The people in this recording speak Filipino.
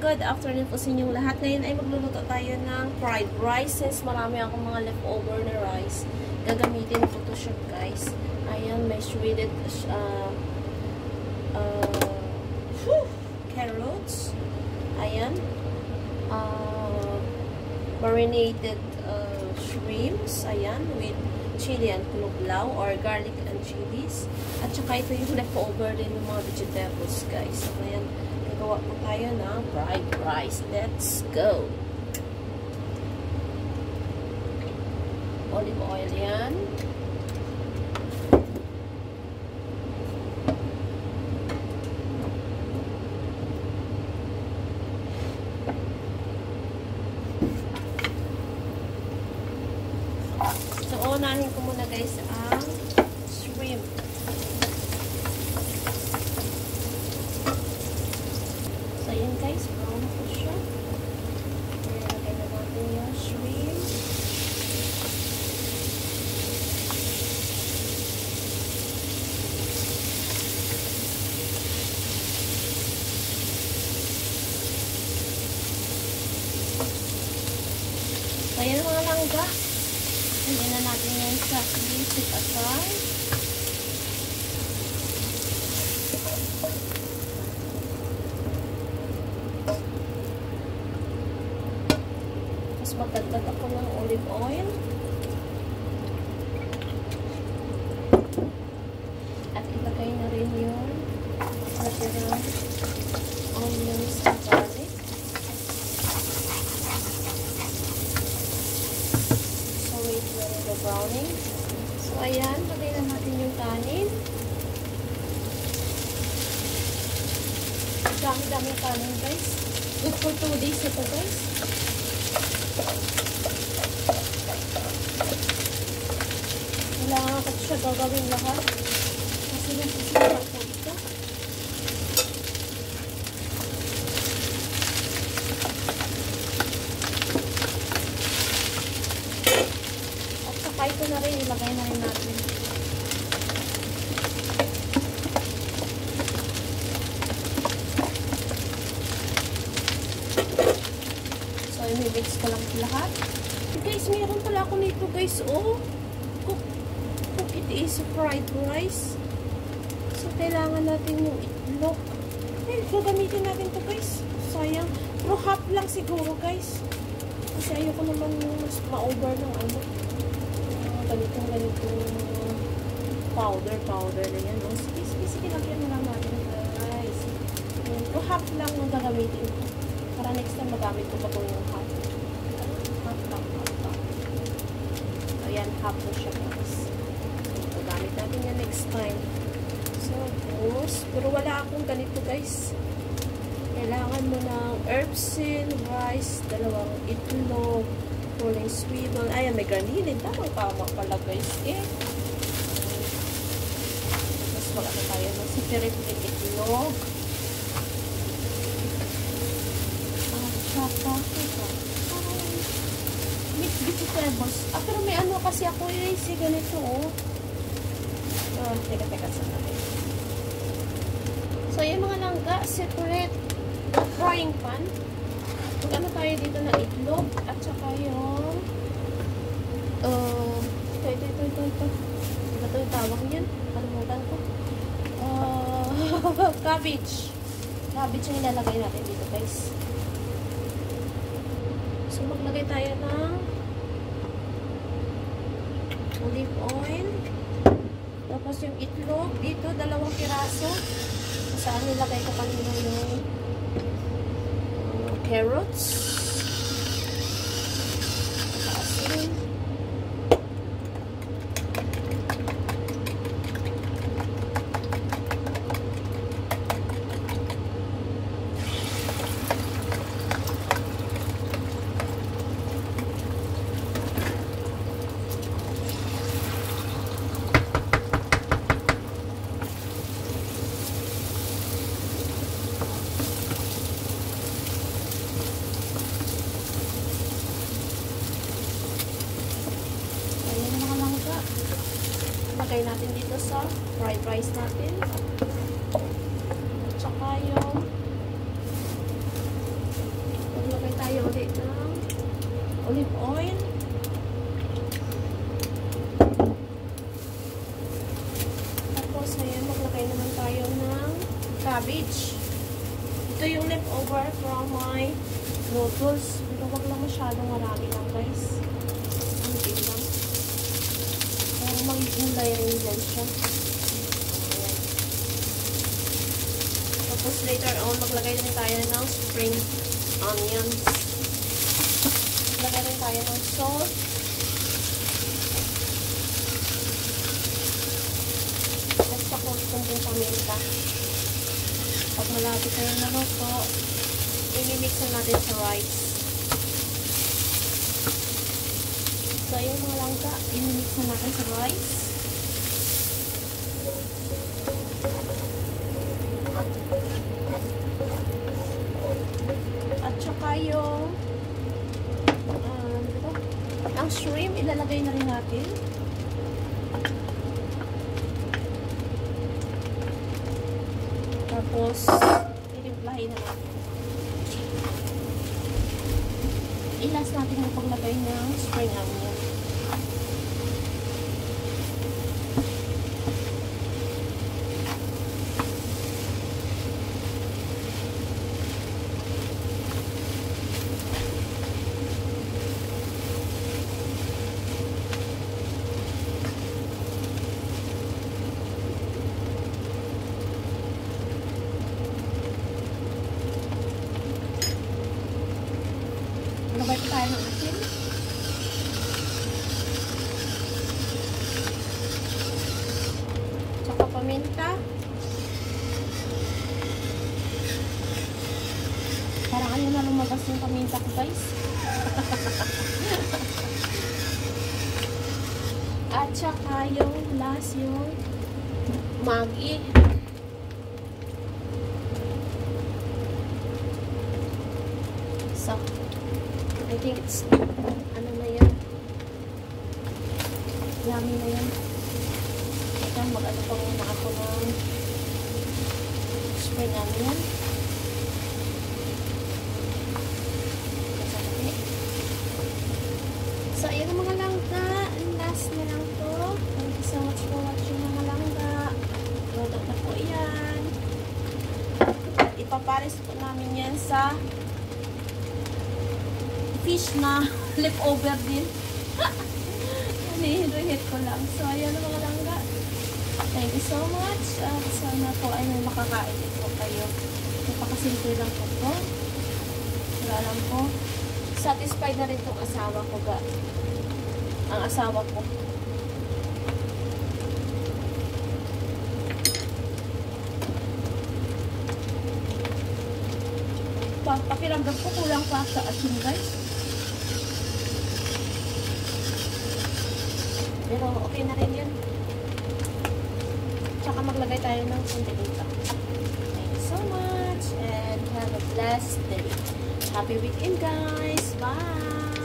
good afternoon po sa inyong lahat. Ngayon ay magluluto tayo ng fried rice. Since marami akong mga leftover na rice, gagamitin ko ito siya, guys. Ayan, may shredded carrots. Ayan. Marinated shrimps. Ayan, with chili and knoblaw or garlic and chilies. At saka ito yung leftover din ng mga vegetables, guys. So, ayan, gagawa po tayo ng fried rice. Let's go! Olive oil yan. So, unahin ko muna, guys, ang shrimp. So, ayan, guys, brown po siya. Nilagay na natin yung shrimp. So, ayan mga langga. Hindi na natin yung sa sit aside. Tapos magdagdag ako ng olive oil. At ilagay na rin yung natirang onions and garlic. Browning. So, ayan. Lagay na natin yung kanin. Dami-daming kanin, guys. Good for 2 days ito, guys. Kailangan ko siya gagawin lahat. Kasi nasusunod ko ito. Ito na rin, ilagay na rin natin. So, i-mix ko lang lahat. Guys, meron pala ako nito, guys. Oh, cook it is fried rice. So, kailangan natin yung itlog. Eh, so, gamitin natin to, guys. Sayang. Pero half lang siguro, guys. Kasi ayoko naman mas ma-over ng ano. Ganitong powder na yan. Sige, lagyan na lang natin, guys. So, half lang ang gagamitin ko. Para next time magamit ko pa po yung half. Half lang. Ayan, half na siya, guys. So, gamit natin yan next time. So, pero wala akong ganito, guys. Kailangan mo ng herbsin, rice, 2 itlog, rolling swivel. Ayan, may granilin. Tama pala, guys. Eh. Tapos magkata tayo ng separate with itlog. At saka, mixed vegetables. Pero may ano kasi ako si ganito, oh. Teka, sandali. So, yung mga langga, separate frying pan. Ano tayo dito na itlog at saka yung ito. Ito yung tawag niyan. Kalimutan ko. Cabbage. Cabbage yung ilalagay natin dito, guys. So, maglagay tayo ng olive oil. Tapos yung itlog dito, 2 piraso. Saan nilagay ko kanina yung carrots. Asin. Lagay natin dito sa fried rice natin. At saka yung olive oil. Tapos, ayan, maglagay naman tayo ng cabbage. Ito yung leftover from my noodles. Pero wag lang masyadong marami lang, guys. Hindi lang. Para magigulay rin yan siya. Ayan. Tapos later on, maglagay din tayo ng spring onions. Maglagay din tayo ng salt. At sa kung paminta. Pag malapit na yung naluto, i-mix na natin sa rice. So, yung mga langka, i-mix na natin sa rice. At saka yung ang shrimp, ilalagay na rin natin. Tapos, ilimplahin na natin. Ilas natin yung paglagay ng spring onion. Nabay pa tayo ng asin. Tsaka paminta. Parang ano na lumabas yung paminta ko, guys. At tsaka yung last yung Maggi. So, I think it's, ano na yan, yummy na yan. Ito, mag-ano pa muna ako ng spring onion. So, ayan ang mga langka. Ang last na lang to. Thank you so much for watching mga langka. Product na po yan. At ipapares po namin yan sa fish na leftover din. Hinihinuhit ko lang. So, ayan ang mga langga. Thank you so much. Sana po ay may makakain din po kayo. Napakasimple lang po po. Wala lang po. Satisfied na rin itong asawa ko ga. Ang asawa ko. Pakiramdam ko kulang pa sa asin, guys. Pero okay na rin yan. Tsaka maglagay tayo ng konti dito. Thank you so much and have a blessed day. Happy weekend, guys. Bye!